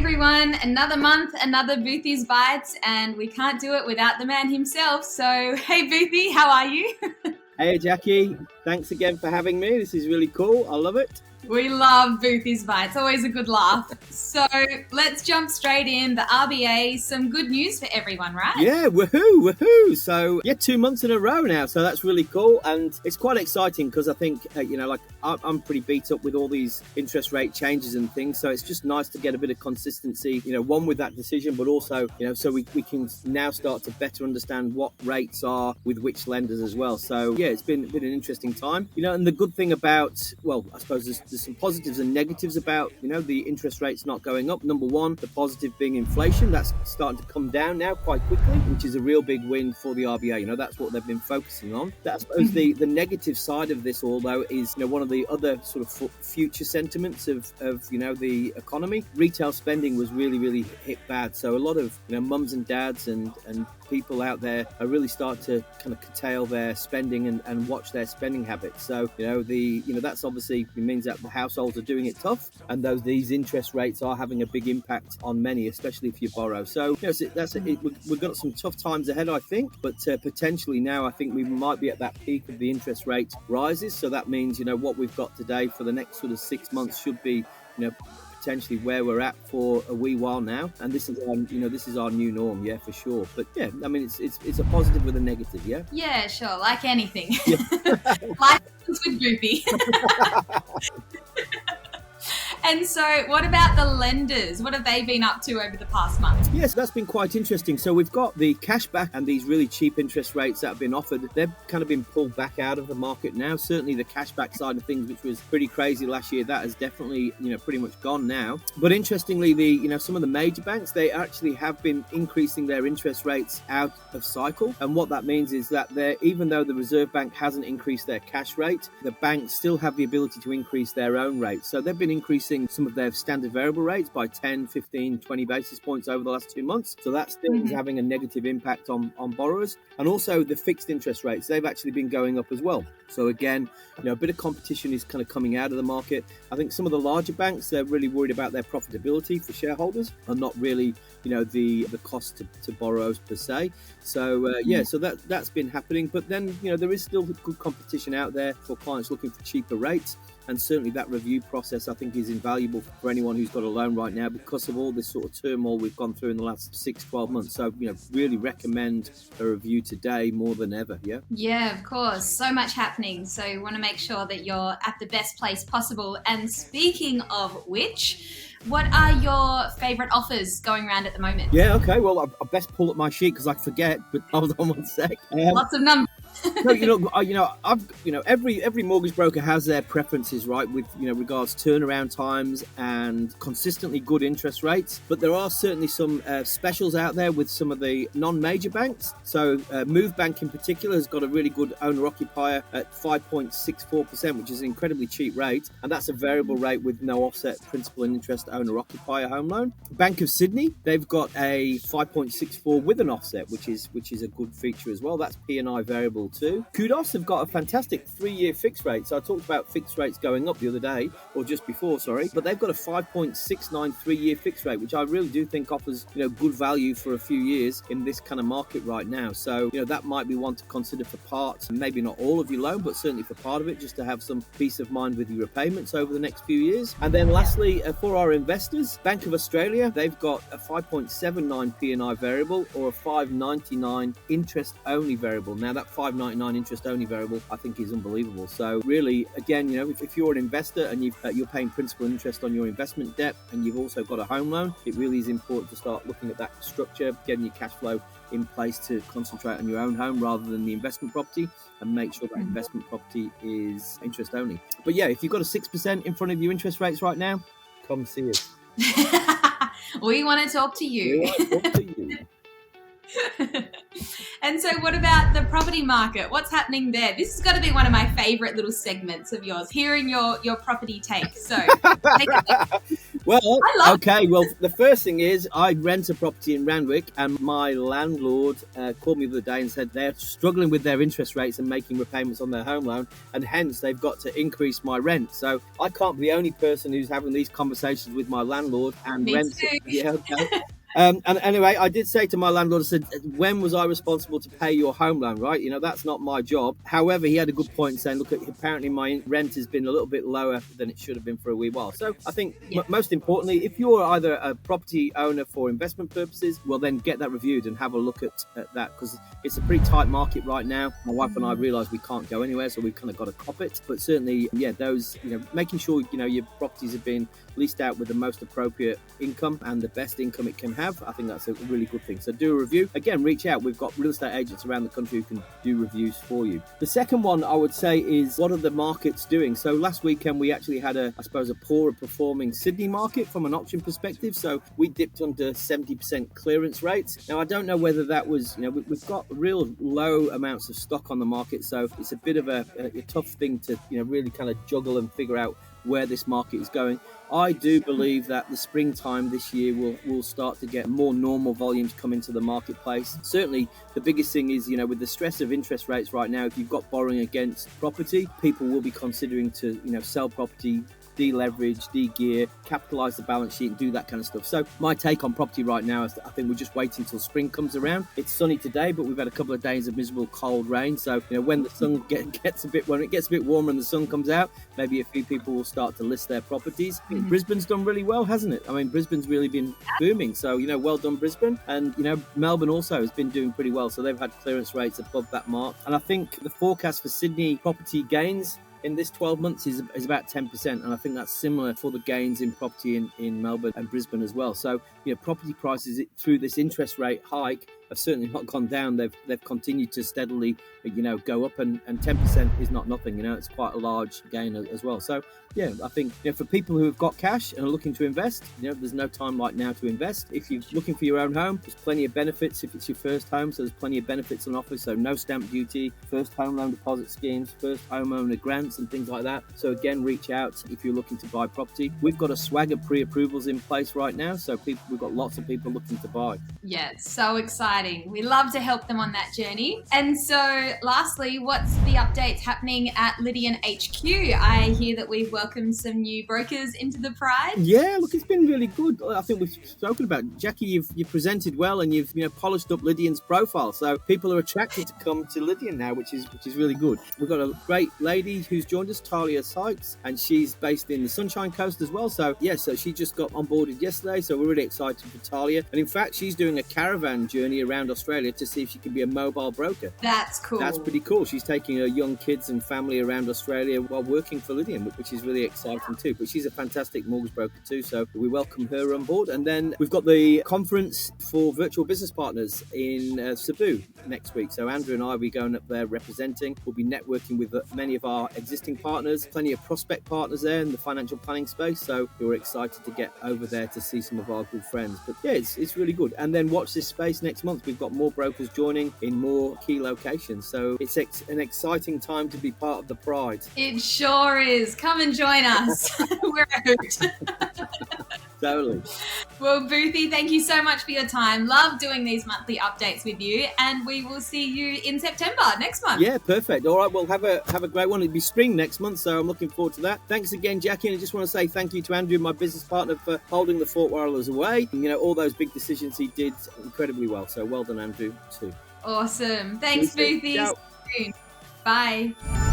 everyone, another month, another Boothy Bites, and we can't do it without the man himself. So, hey Boothy, how are you? Hey Jackie, thanks again for having me. This is really cool. I love it. We love Boothy Bites, always a good laugh. So let's jump straight in. The RBA, some good news for everyone, right? Yeah, woohoo. So 2 months in a row now. So that's really cool. And it's quite exciting because I think, I'm pretty beat up with all these interest rate changes and things. So it's just nice to get a bit of consistency, one with that decision, but also, so we can now start to better understand what rates are with which lenders as well. So yeah, it's been an interesting time, and the good thing about, I suppose there's some positives and negatives about, the interest rates not going up. Number one, the positive being inflation. That's starting to come down now quite quickly, which is a real big win for the RBA. That's what they've been focusing on. I suppose the negative side of this all, though, is, one of the other sort of future sentiments of the economy. Retail spending was really hit bad. So a lot of, mums and dads and people out there are really starting to kind of curtail their spending and watch their spending habits. So, that's obviously means that the households are doing it tough, and these interest rates are having a big impact on many, especially if you borrow. So, we've got some tough times ahead, I think, but potentially now I think we might be at that peak of the interest rate rises. So that means, what we've got today for the next sort of 6 months should be, potentially where we're at for a wee while now, and this is our new norm, yeah, for sure. But yeah, I mean it's a positive with a negative, yeah. Yeah, sure, like anything. Yeah. Life is with Boothy. And so what about the lenders? What have they been up to over the past month? Yes, that's been quite interesting. So we've got the cashback and these really cheap interest rates that have been offered. They've kind of been pulled back out of the market now. Certainly the cashback side of things, which was pretty crazy last year, that has definitely, pretty much gone now. But interestingly, some of the major banks, they actually have been increasing their interest rates out of cycle. And what that means is that even though the Reserve Bank hasn't increased their cash rate, the banks still have the ability to increase their own rates. So they've been increasing some of their standard variable rates by 10, 15, 20 basis points over the last 2 months. So that still is having a negative impact on borrowers. And also the fixed interest rates, they've actually been going up as well. So again, a bit of competition is kind of coming out of the market. I think some of the larger banks, they're really worried about their profitability for shareholders and not really, the cost to borrowers per se. So so that's been happening. But then, there is still good competition out there for clients looking for cheaper rates. And certainly that review process, I think, is invaluable for anyone who's got a loan right now because of all this sort of turmoil we've gone through in the last 6-12 months. So, really recommend a review today more than ever, yeah? Yeah, of course. So much happening. So you want to make sure that you're at the best place possible. And speaking of which, what are your favourite offers going around at the moment? Yeah, okay. Well, I best pull up my sheet because I forget, but hold on one sec. Lots of numbers. No, every mortgage broker has their preferences, right, with regards turnaround times and consistently good interest rates. But there are certainly some specials out there with some of the non-major banks. So Move Bank in particular has got a really good owner-occupier at 5.64%, which is an incredibly cheap rate, and that's a variable rate with no offset principal and interest owner-occupier home loan. Bank of Sydney, they've got a 5.64 with an offset, which is a good feature as well. That's P&I variable too. Qudos have got a fantastic 3-year fixed rate. So I talked about fixed rates going up the other day, or just before, sorry, but they've got a 5.69 3-year fixed rate, which I really do think offers, good value for a few years in this kind of market right now. So, that might be one to consider for part, maybe not all of your loan, but certainly for part of it, just to have some peace of mind with your repayments over the next few years. And then lastly, for our investors, Bank of Australia, they've got a 5.79 P&I variable or a 5.99 interest only variable. Now that 5.99 interest only variable, I think, is unbelievable. So really, again, if you're an investor and you're paying principal and interest on your investment debt and you've also got a home loan, it really is important to start looking at that structure, getting your cash flow in place to concentrate on your own home rather than the investment property, and make sure that investment property is interest only. But yeah, if you've got a 6% in front of your interest rates right now, come see us. We want to talk to you. We want to talk to you. And so what about the property market? What's happening there? This has got to be one of my favourite little segments of yours, hearing your property take. So take it. Well, I love okay. Well, the first thing is I rent a property in Randwick, and my landlord called me the other day and said they're struggling with their interest rates and making repayments on their home loan, and hence they've got to increase my rent. So I can't be the only person who's having these conversations with my landlord and Me rent. too. Yeah, okay. And anyway, I did say to my landlord, I said, when was I responsible to pay your home loan, right? You know, that's not my job. However, he had a good point saying, look, apparently my rent has been a little bit lower than it should have been for a wee while. So I think most importantly, if you're either a property owner for investment purposes, well, then get that reviewed and have a look at that, because it's a pretty tight market right now. My wife and I realised we can't go anywhere, so we've kind of got to cop it. But certainly, those, making sure, your properties have been leased out with the most appropriate income and the best income it can have. I think that's a really good thing. So do a review. Again, reach out. We've got real estate agents around the country who can do reviews for you. The second one I would say is, what are the markets doing? So last weekend we actually had a poorer performing Sydney market from an auction perspective. So we dipped under 70% clearance rates. Now I don't know whether that was, we've got real low amounts of stock on the market. So it's a bit of a tough thing to, really kind of juggle and figure out where this market is going. I do believe that the springtime this year will start to get more normal volumes come into the marketplace. Certainly, the biggest thing is, with the stress of interest rates right now, if you've got borrowing against property, people will be considering to, sell property, deleverage, de-gear, capitalise the balance sheet and do that kind of stuff. So my take on property right now is that I think we're just waiting until spring comes around. It's sunny today, but we've had a couple of days of miserable cold rain. So, when the sun gets a bit warmer and the sun comes out, maybe a few people will start to list their properties. I think Brisbane's done really well, hasn't it? I mean, Brisbane's really been booming. So, well done, Brisbane. And, Melbourne also has been doing pretty well. So they've had clearance rates above that mark. And I think the forecast for Sydney property gains in this 12 months is about 10%, and I think that's similar for the gains in property in Melbourne and Brisbane as well. So, property prices through this interest rate hike have certainly not gone down. They've continued to steadily, go up, and 10% is not nothing. It's quite a large gain as well. So, I think for people who have got cash and are looking to invest, there's no time like now to invest. If you're looking for your own home, there's plenty of benefits if it's your first home. So there's plenty of benefits on offer. So no stamp duty, first home loan deposit schemes, first homeowner grants and things like that. So again, reach out if you're looking to buy property. We've got a swag of pre-approvals in place right now. So we've got lots of people looking to buy. Yeah, it's so exciting. We love to help them on that journey. And so lastly, what's the updates happening at Lydian HQ? I hear that we've welcomed some new brokers into the Pride. Yeah, look, it's been really good. I think we've spoken about it. Jackie, you've presented well, and you've polished up Lydian's profile, so people are attracted to come to Lydian now, which is really good. We've got a great lady who's joined us, Talia Sykes, and she's based in the Sunshine Coast as well. So so she just got onboarded yesterday, so we're really excited for Talia. And in fact, she's doing a caravan journey around Australia to see if she can be a mobile broker. That's cool. That's pretty cool. She's taking her young kids and family around Australia while working for Lydian, which is really exciting too. But she's a fantastic mortgage broker too, so we welcome her on board. And then we've got the conference for virtual business partners in Cebu next week. So Andrew and I will be going up there representing. We'll be networking with many of our existing partners, plenty of prospect partners there in the financial planning space. So we're excited to get over there to see some of our good friends. But it's really good. And then watch this space next month. We've got more brokers joining in more key locations. So it's an exciting time to be part of the Pride. It sure is. Come and join us. We're a hoot. Totally. Well, Boothy, thank you so much for your time. Love doing these monthly updates with you, and we will see you in September next month. Yeah, perfect. All right, well, have a great one. It'll be spring next month, so I'm looking forward to that. Thanks again, Jackie, and I just want to say thank you to Andrew, my business partner, for holding the fort while I was away. And, all those big decisions he did incredibly well, so well done, Andrew, too. Awesome. Thanks, Boothy. Ciao. See you soon. Bye.